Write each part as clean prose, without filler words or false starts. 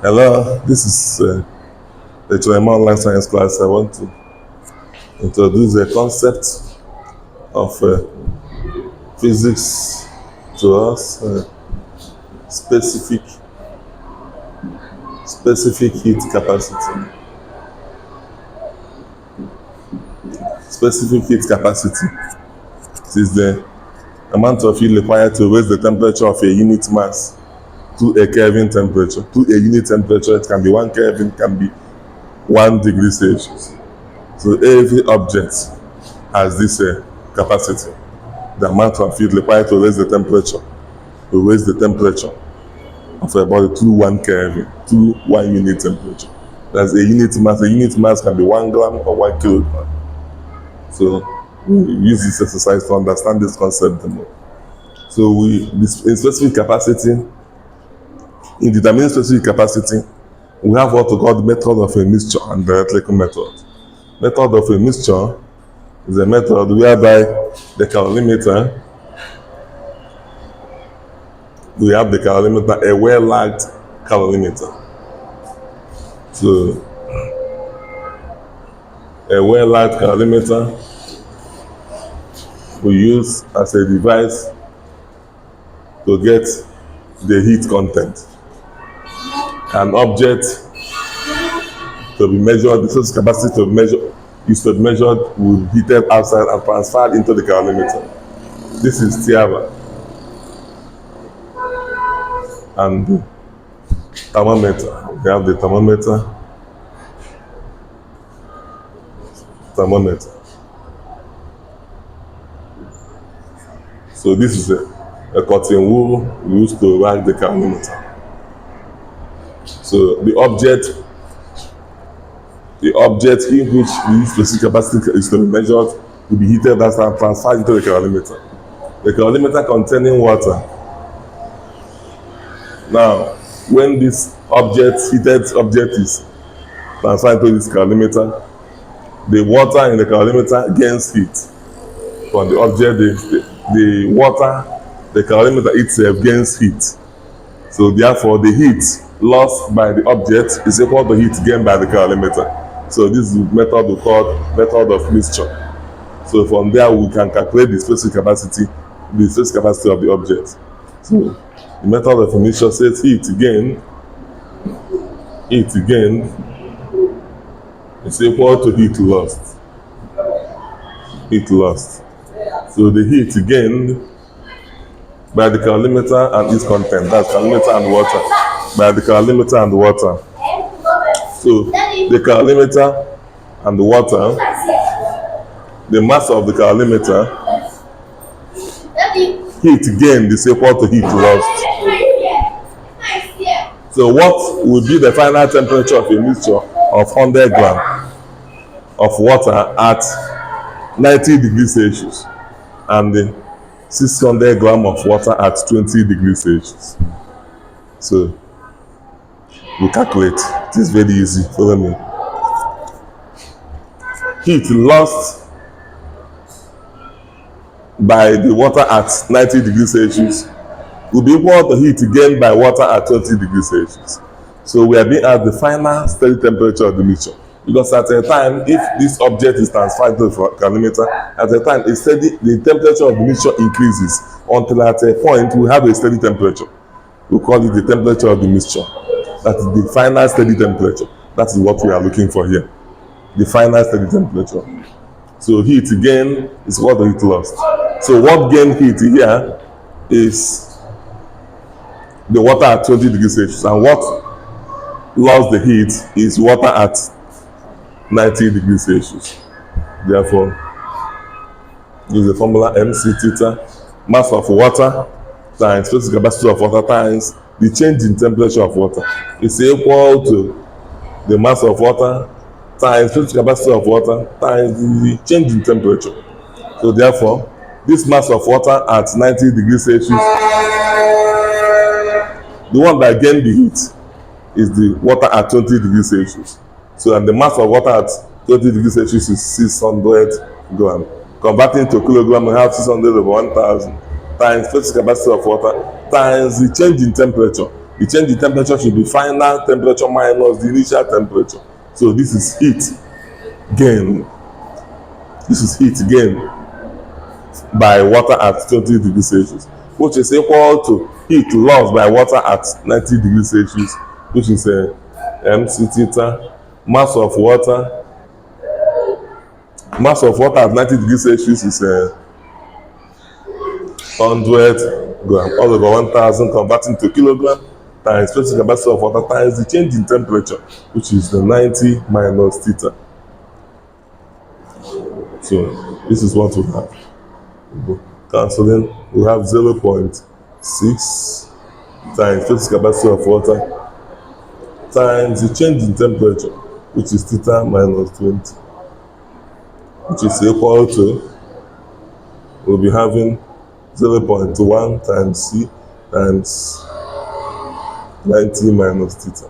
Hello, this is the HOM Online Science class. I want to introduce the concept of physics to us, specific heat capacity. Specific heat capacity is the amount of heat required to raise the temperature of a unit mass to a Kelvin temperature. To a unit temperature, it can be 1 Kelvin, can be 1 degree Celsius. So every object has this capacity, the amount of heat required to raise the temperature of a body to 1 Kelvin, to 1 unit temperature. That's a unit mass. A unit mass can be 1 gram or 1 kilogram. So we use this exercise to understand this concept more. So in determining specific capacity, we have what we call the method of a mixture and the electrical method. Method of a mixture is a method whereby the calorimeter, we have the calorimeter, a well-lagged calorimeter. So a well-lagged calorimeter we use as a device to get the heat content. An object to be measured, the source capacity to be measured, is to be measured, will be heated outside and transferred into the calorimeter. This is TIAVA. And the thermometer. We have the thermometer. So this is a cotton wool used to rag the calorimeter. So the object in which the specific capacity is to be measured will be heated and transferred into the calorimeter. The calorimeter containing water. Now, when this heated object is transferred into this calorimeter, the water in the calorimeter gains heat from the object. The calorimeter itself gains heat. So therefore, the heat lost by the object is equal to heat gained by the calorimeter. So this is the method we call method of mixture. So from there we can calculate the specific capacity of the object. So the method of mixture says heat gained is equal to heat lost. So the heat gained by the calorimeter and its content, that's calorimeter and water, by the calorimeter and water. So the calorimeter and the water, the mass of the calorimeter, heat gained is equal to heat lost. So what would be the final temperature of a mixture of 100 grams of water at 90 degrees Celsius and the 600 grams of water at 20 degrees Celsius? So we calculate. It is very easy. Follow me. Heat lost by the water at 90 degrees Celsius will be equal to heat gained by water at 20 degrees Celsius. So we are being at the final steady temperature of the mixture. Because at a time, if this object is transferred to the calorimeter, at a time, the temperature of the mixture increases until at a point we have a steady temperature. We call it the temperature of the mixture. That is the final steady temperature. That is what we are looking for here. The final steady temperature. So heat gain is what the heat lost. So what gained heat here is the water at 20 degrees Celsius, and what lost the heat is water at 90 degrees Celsius. Therefore, use the formula MC theta, mass of water times specific capacity of water times the change in temperature of water is equal to the mass of water times specific capacity of water times the change in temperature. So therefore, this mass of water at 90 degrees Celsius, the one that gained the heat is the water at 20 degrees Celsius. So and the mass of water at 20 degrees Celsius is 600 grams. Converting to kilogram, we have 600 over 1000 times specific capacity of water times the change in temperature. The change in temperature should be final temperature minus the initial temperature. So this is heat gain. This is heat gain by water at 20 degrees Celsius, which is equal to heat lost by water at 90 degrees Celsius, which is mc theta. Mass of water at 90 degrees Celsius is 100 gram all over 1000, converting to kilogram, times specific capacity of water times the change in temperature, which is the 90 minus theta. So this is what we have. Cancelling, we have 0.6 times specific capacity of water times the change in temperature, which is theta minus 20, which is equal to, we'll be having 0.1 times C times 90 minus theta.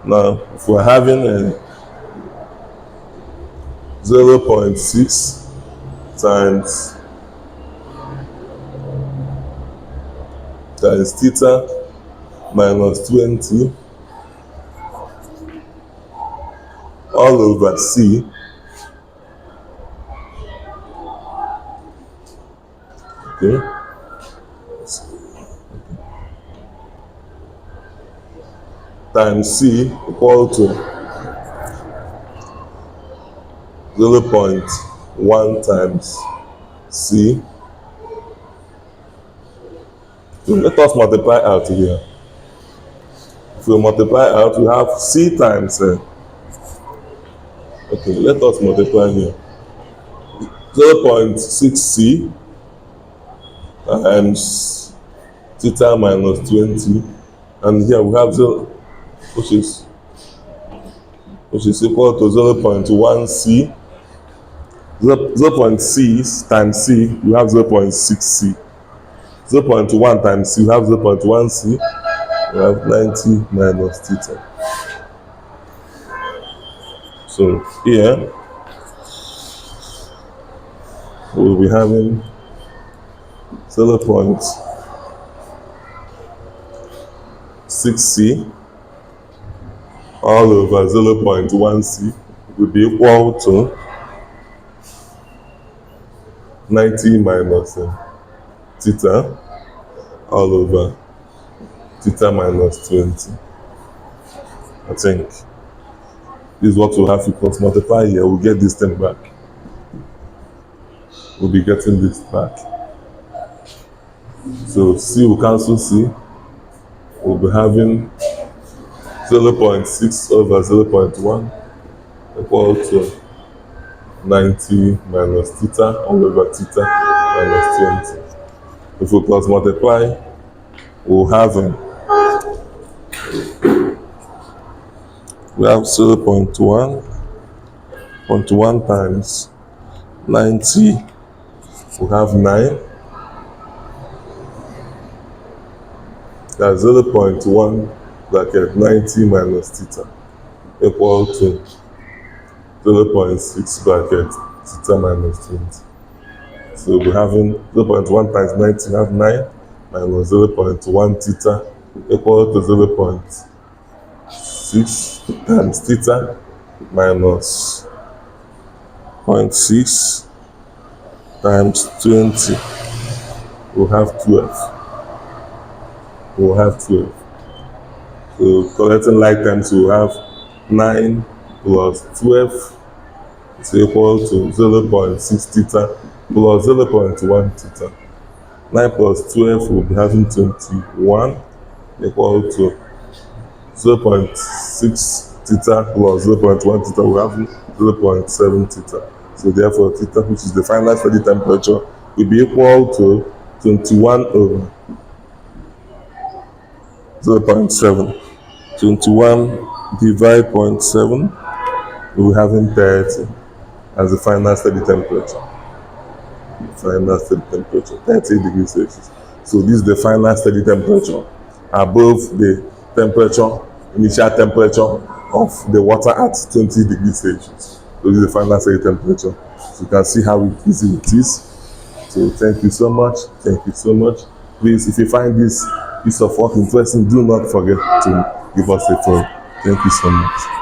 Now, if we're having a 0.6 times theta minus 20 all over C, okay, times C equal to 0.1 times C. So let us multiply out here. If we multiply out, we have C times okay, let us multiply here. 0.6 C times theta minus 20, and here we have 0, which is equal to 0.1 C. 0.6 times C, you have 0.6 C. 0.1 times C, you have 0.1 C. We have 90 minus theta. So here we'll be having 0.6 C all over 0.1 C will be equal to 90 minus theta all over theta minus 20. I think this is what we'll have to multiply here. We'll get this thing back. We'll be getting this back. So C will cancel C. We'll be having 0.6 over 0.1 equal to 90 minus theta all over theta minus 20. If we cross multiply, we'll have we have 0.1 times 90, we have 9. That's 0.1 bracket 90 minus theta equal to 0.6 bracket theta minus 20. So we're having 0.1 times 90, we have 9 minus 0.1 theta equal to 0.6 times theta minus 0.6 times 20. We'll have 12. We'll have 12. So collecting like terms, we'll have 9 plus 12 is equal to 0.6 theta plus 0.1 theta. 9 plus 12 will be having 21 equal to 0.6 theta plus 0.1 theta, we have 0.7 theta. So therefore theta, which is the final steady temperature, will be equal to 21 over 0.7. 21 divide 0.7, we'll be having 30 as the final steady temperature. Final steady temperature, 30 degrees Celsius. So this is the final steady temperature above the initial temperature of the water at 20 degrees Celsius. So this is the final steady temperature. So you can see how easy it is. So thank you so much. Thank you so much. Please, if you find this piece of work interesting, do not forget to give us a phone. Thank you so much.